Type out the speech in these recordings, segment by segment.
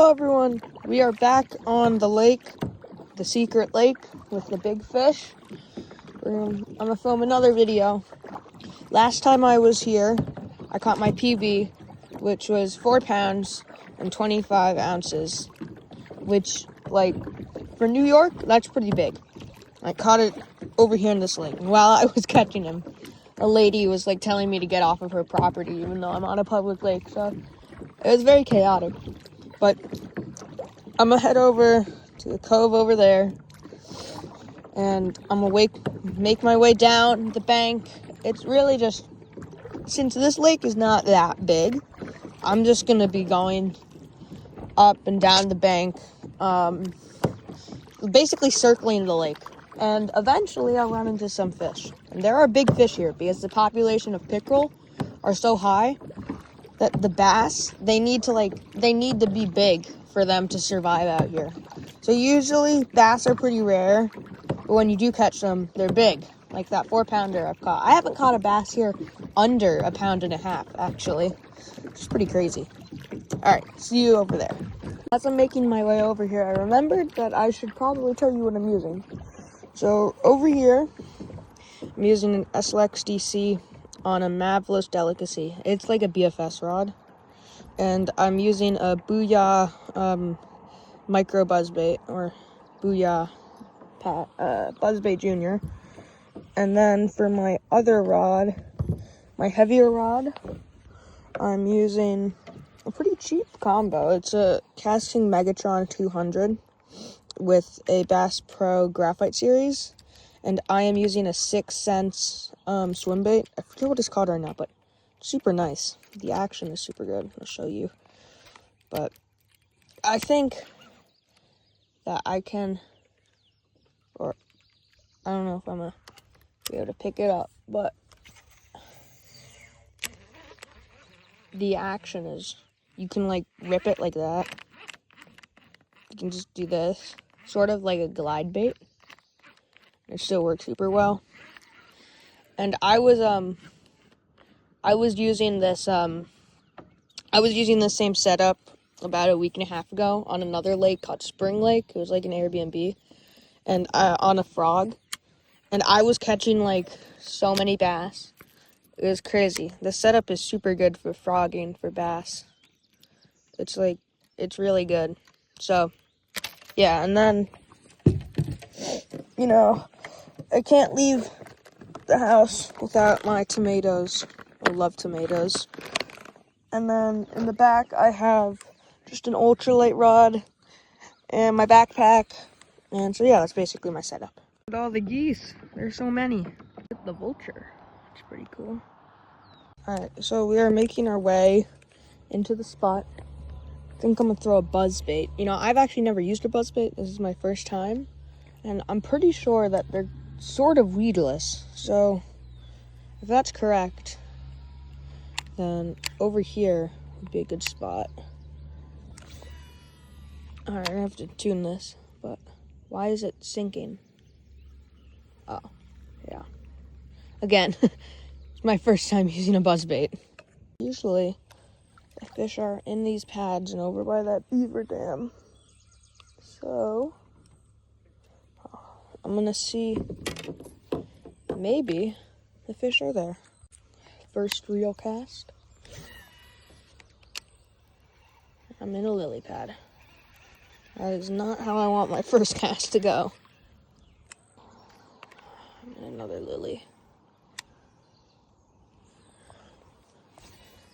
Hello everyone, we are back on the lake, the secret lake with the big fish. I'm gonna film another video. Last time I was here, I caught my PB, which was 4 pounds and 25 ounces, which, like, for New York, that's pretty big. I caught it over here in this lake, and while I was catching him, a lady was, like, telling me to get off of her property, even though I'm on a public lake, so it was very chaotic. But I'm gonna head over to the cove over there, and I'm gonna make my way down the bank. It's really just, since this lake is not that big, I'm just gonna be going up and down the bank, basically circling the lake. And eventually I'll run into some fish. And there are big fish here because the population of pickerel are so high that the bass, they need to be big for them to survive out here. So usually bass are pretty rare, but when you do catch them, they're big. Like that 4-pounder I've caught. I haven't caught a bass here under 1.5 pounds, actually. It's pretty crazy. Alright, see you over there. As I'm making my way over here, I remembered that I should probably tell you what I'm using. So over here, I'm using an SLX DC on a Mavlos Delicacy. It's like a BFS rod. And I'm using a Booyah micro buzzbait, or Booyah buzzbait junior. And then for my other rod, my heavier rod, I'm using a pretty cheap combo. It's a Casting Megatron 200 with a Bass Pro Graphite Series. And I am using a 6 cents swim bait. I forget what it's called right now, but super nice. The action is super good. I'll show you. But I think that I can, or I don't know if I'm going to be able to pick it up, but the action is, you can like rip it like that. You can just do this, sort of like a glide bait. It still works super well. And I was using this same setup about a week and a half ago on another lake called Spring Lake. It was like an Airbnb, and on a frog, and I was catching like so many bass. It was crazy. The setup is super good for frogging for bass. It's really good. So yeah, and then, you know, I can't leave the house without my tomatoes. I love tomatoes. And then in the back, I have just an ultralight rod and my backpack. And so yeah, that's basically my setup. Look at all the geese. There's so many. Look at the vulture. It's pretty cool. Alright, so we are making our way into the spot. I think I'm gonna throw a buzzbait. You know, I've actually never used a buzzbait. This is my first time. And I'm pretty sure that they're sort of weedless. So if that's correct, then over here would be a good spot. Alright, I have to tune this, but why is it sinking? Oh, yeah. Again, it's my first time using a buzzbait. Usually, the fish are in these pads and over by that beaver dam. So, I'm gonna see, maybe the fish are there. First reel cast. I'm in a lily pad. That is not how I want my first cast to go. I'm in another lily.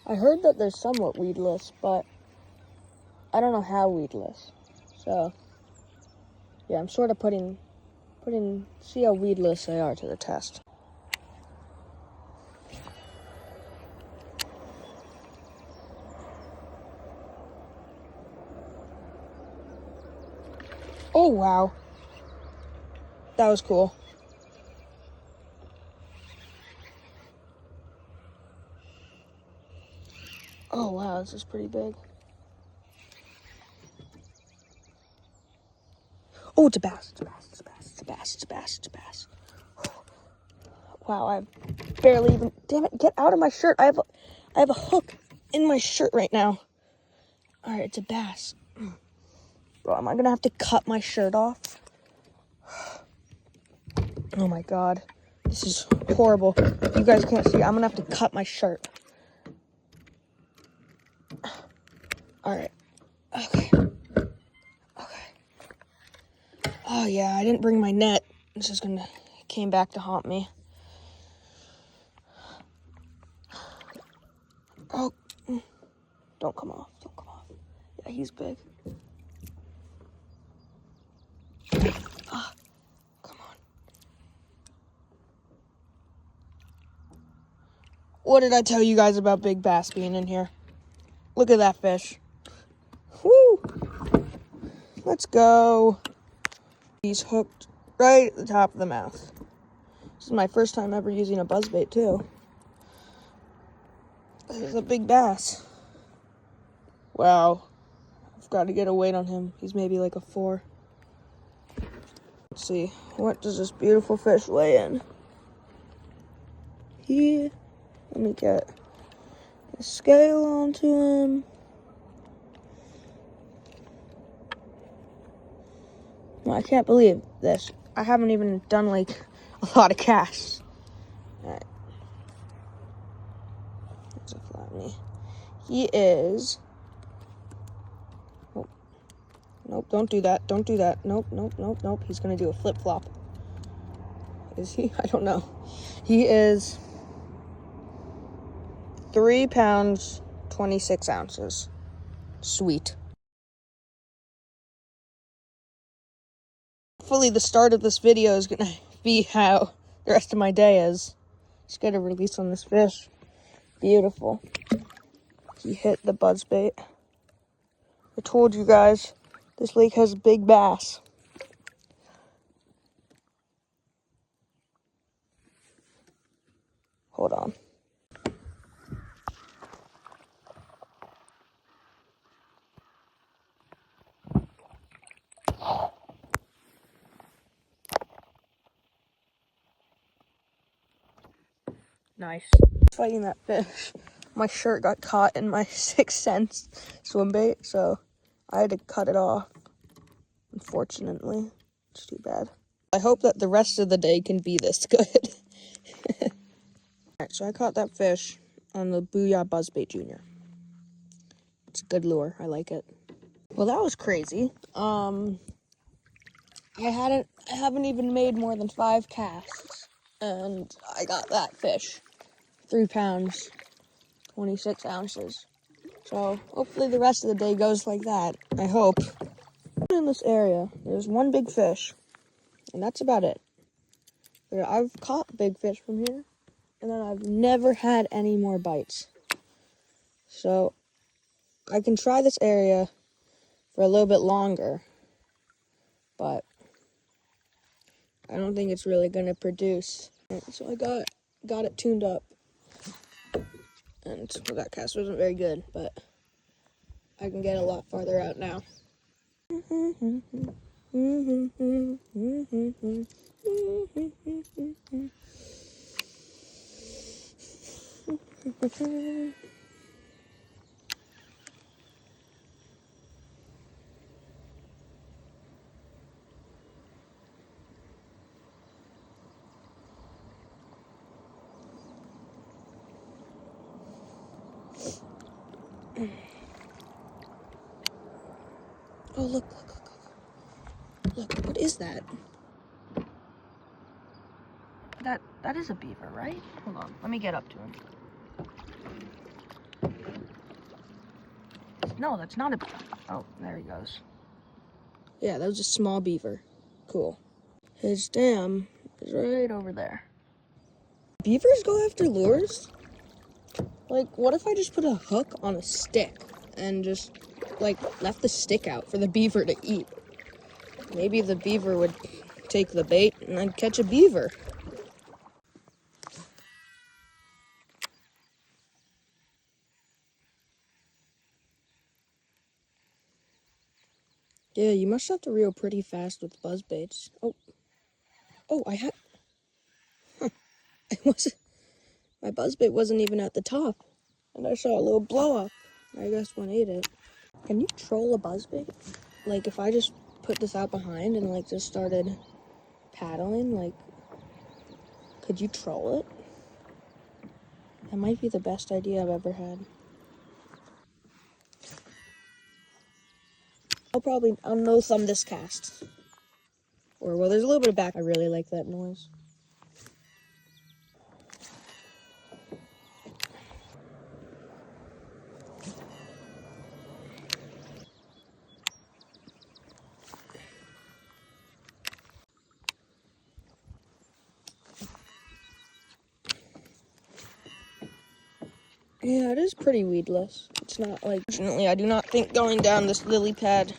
I heard that they're somewhat weedless, but I don't know how weedless. So, yeah, I'm sort of see how weedless they are to the test. Oh, wow. That was cool. Oh, wow, this is pretty big. Oh, it's a bass, it's a bass, it's a bass, it's a bass, it's a bass, it's a bass. Wow, I've barely even, damn it, get out of my shirt. I have a hook in my shirt right now. All right, it's a bass. Bro, am I gonna have to cut my shirt off? Oh my god. This is horrible. You guys can't see. I'm gonna have to cut my shirt. Alright. Okay. Oh yeah, I didn't bring my net. This is gonna came back to haunt me. Oh, don't come off. Don't come off. Yeah, he's big. Ah, come on. What did I tell you guys about big bass being in here? Look at that fish. Woo! Let's go. He's hooked right at the top of the mouth. This is my first time ever using a buzzbait too. This is a big bass. Wow. I've got to get a weight on him. He's maybe like a 4. Let's see. What does this beautiful fish weigh in? Here. Let me get a scale onto him. Well, I can't believe this. I haven't even done like a lot of casts. Alright. That's a flat knee. He is. Oh. Nope, don't do that. Don't do that. Nope, nope, nope, nope. He's gonna do a flip flop. Is he? I don't know. He is 3 pounds, 26 ounces. Sweet. Hopefully the start of this video is gonna be how the rest of my day is. Just get a release on this fish. Beautiful. He hit the buzzbait. I told you guys, this lake has big bass. Hold on. Nice. Fighting that fish. My shirt got caught in my 6th Sense swim bait, so I had to cut it off. Unfortunately, it's too bad. I hope that the rest of the day can be this good. Alright, so I caught that fish on the Booyah Buzzbait Junior. It's a good lure. I like it. Well, that was crazy. I haven't even made more than 5 casts, and I got that fish. 3 pounds, 26 ounces. So hopefully the rest of the day goes like that. I hope. In this area, there's one big fish, and that's about it. But I've caught big fish from here, and then I've never had any more bites. So I can try this area for a little bit longer, but I don't think it's really gonna produce. So I got it tuned up, and that cast wasn't very good, but I can get a lot farther out now. Oh, look. Look, what is that? That is a beaver, right? Hold on, let me get up to him. No, that's not a beaver. Oh, there he goes. Yeah, that was a small beaver. Cool. His dam is right over there. Beavers go after lures? Like, what if I just put a hook on a stick and just, like, left the stick out for the beaver to eat? Maybe the beaver would take the bait and I'd catch a beaver. Yeah, you must have to reel pretty fast with buzzbaits. Oh, I had... Huh. My buzzbait wasn't even at the top. And I saw a little blow up. I guess one ate it. Can you troll a buzzbait? Like, if I just put this out behind and, like, just started paddling, like, could you troll it? That might be the best idea I've ever had. I'll no thumb this cast. Or, well, there's a little bit of back. I really like that noise. Yeah, it is pretty weedless. It's not like... Fortunately, I do not think going down this lily pad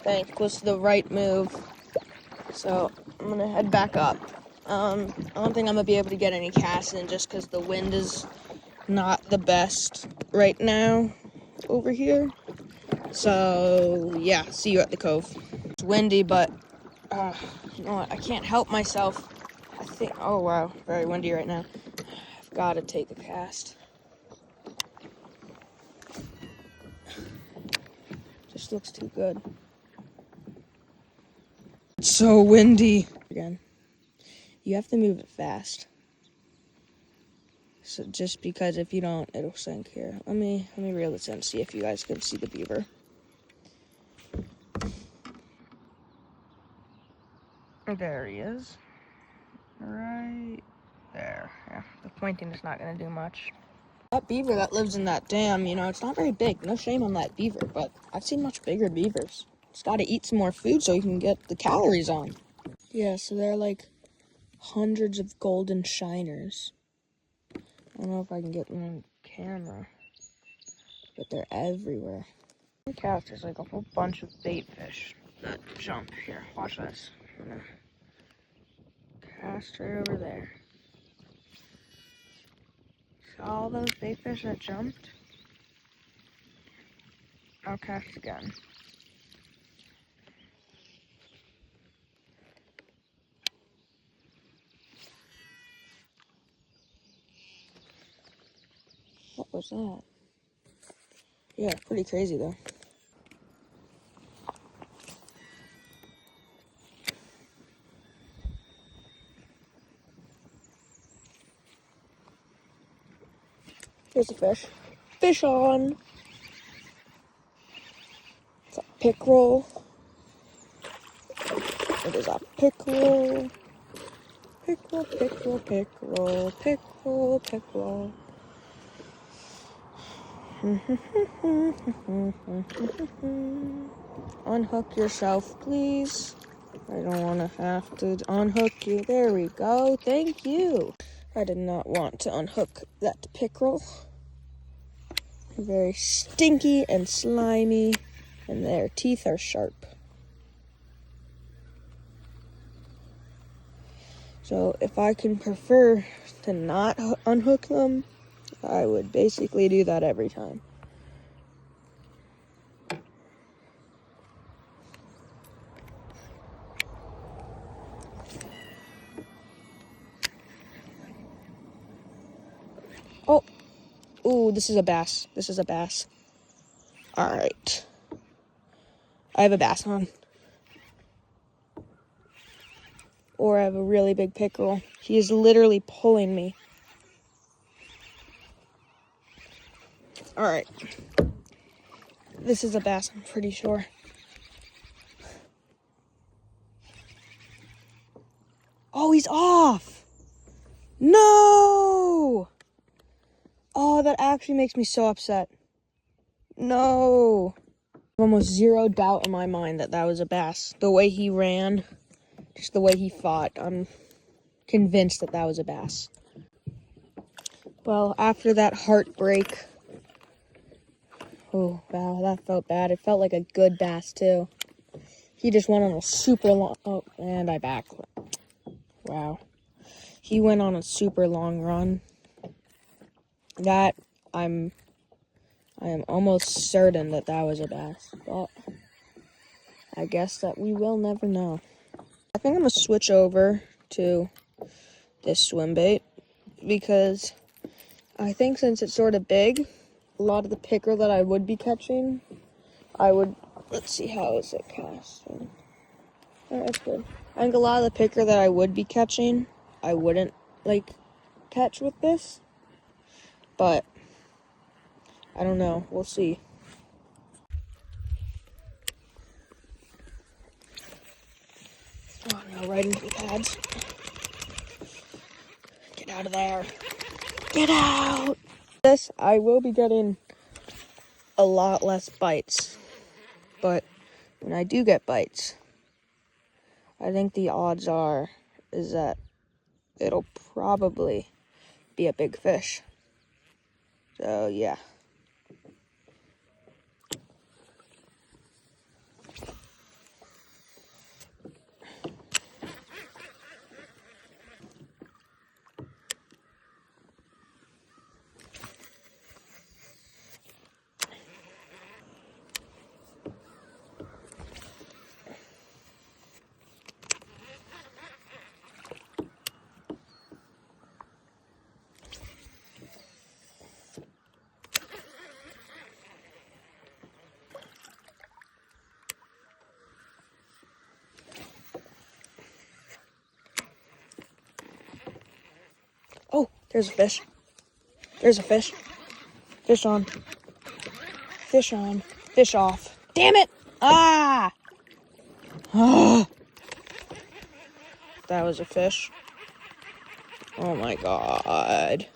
bank was the right move. So, I'm gonna head back up. I don't think I'm gonna be able to get any casts in just because the wind is not the best right now over here. So, yeah, see you at the cove. It's windy, but, you know what, I can't help myself. I think, oh wow, very windy right now. I've got to take a cast. Just looks too good. It's so windy. Again, you have to move it fast. So just because if you don't, it'll sink here. Let me reel this in, see if you guys can see the beaver. There he is. Right there. Yeah, the pointing is not gonna do much. That beaver that lives in that dam, you know, it's not very big. No shame on that beaver, but I've seen much bigger beavers. It's gotta eat some more food so you can get the calories on. Yeah, so they're like hundreds of golden shiners. I don't know if I can get them on camera, but they're everywhere. The cast there's like a whole bunch of bait fish that jump here. Watch this. I'm gonna cast right over there. See all those bait fish that jumped? I'll cast again. What was that? Yeah, pretty crazy though. Here's a fish. Fish on! It's a pickerel. It is a pickerel. Pickerel, pickerel, pickerel, pickerel, pickerel. Unhook yourself, please. I don't want to have to unhook you. There we go. Thank you. I did not want to unhook that pickerel. They're very stinky and slimy, and their teeth are sharp. So if I can prefer to not unhook them, I would basically do that every time. Oh, ooh, this is a bass. This is a bass. All right. I have a bass on. Or I have a really big pickerel. He is literally pulling me. All right. This is a bass, I'm pretty sure. Oh, he's off. No. Oh, that actually makes me so upset. No. Almost zero doubt in my mind that that was a bass. The way he ran, just the way he fought, I'm convinced that that was a bass. Well, after that heartbreak, oh, wow, that felt bad. It felt like a good bass, too. He just went on a super long, oh, and I back. Wow. He went on a super long run. That, I am almost certain that that was a bass, but I guess that we will never know. I think I'm going to switch over to this swim bait because I think since it's sort of big, a lot of the pickerel that I would be catching I would, let's see, how is it casting? Alright, that's good. I think a lot of the picker that I would be catching, I wouldn't, like, catch with this. But, I don't know. We'll see. Oh no, right into the pads. Get out of there. Get out! This, I will be getting a lot less bites. But when I do get bites, I think the odds are is that it'll probably be a big fish. So yeah. Oh, there's a fish. There's a fish. Fish on. Fish on. Fish off. Damn it! Ah! Ah! That was a fish. Oh my god.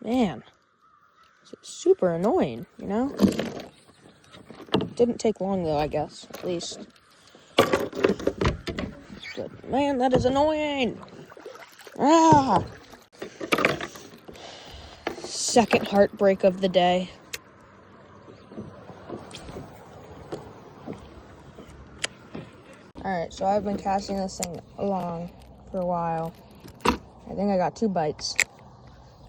Man. It's super annoying, you know? Didn't take long though, I guess. At least. But man, that is annoying! Ah! Second heartbreak of the day. Alright, so I've been casting this thing along for a while. I think I got 2 bites.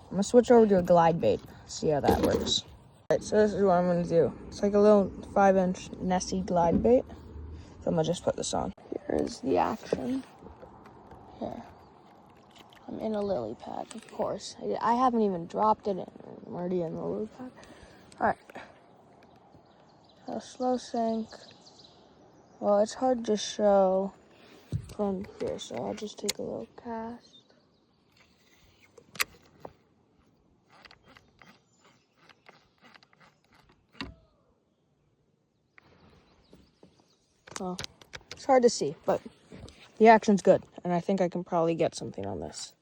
I'm gonna switch over to a glide bait, see how that works. Alright, so this is what I'm gonna do. It's like a little 5-inch Nessie glide bait. So I'm gonna just put this on. Here's the action. Here. I'm in a lily pad, of course. I haven't even dropped it in. I'm already in the lily pad. Alright. So slow sink. Well, it's hard to show from here, so I'll just take a little cast. Well, it's hard to see, but the action's good, and I think I can probably get something on this.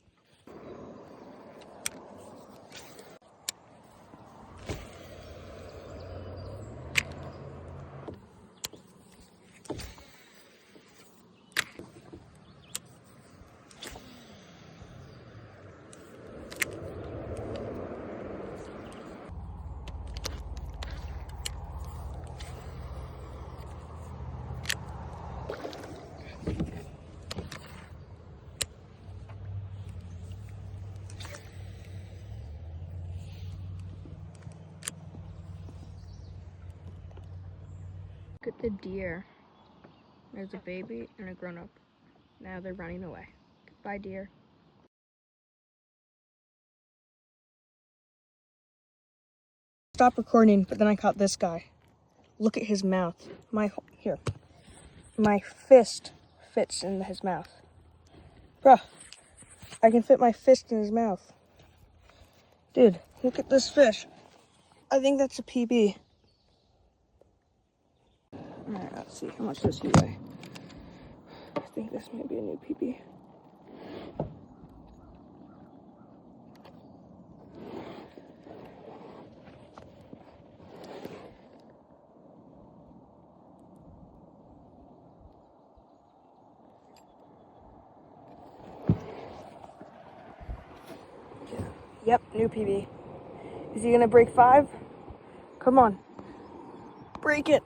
Look at the deer. There's a baby and a grown-up. Now they're running away. Goodbye, deer. Stop recording, but then I caught this guy. Look at his mouth. My fist fits in his mouth. Bruh, I can fit my fist in his mouth. Dude, look at this fish. I think that's a PB. Alright, let's see how much does he weigh. I think this might be a new PB. Yep, new PB. Is he gonna break 5? Come on. Break it.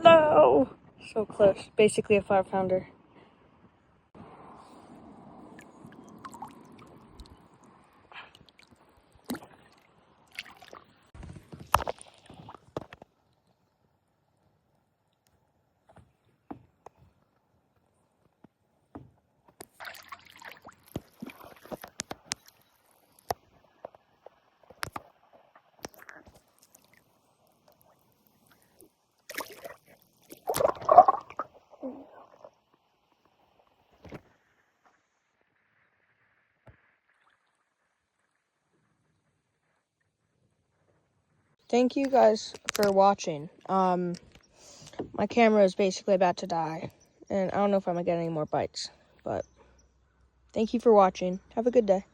No! So close. Basically a 5-pounder. thank you guys for watching. My camera is basically about to die, and I don't know if I'm gonna get any more bites, but thank you for watching. Have a good day.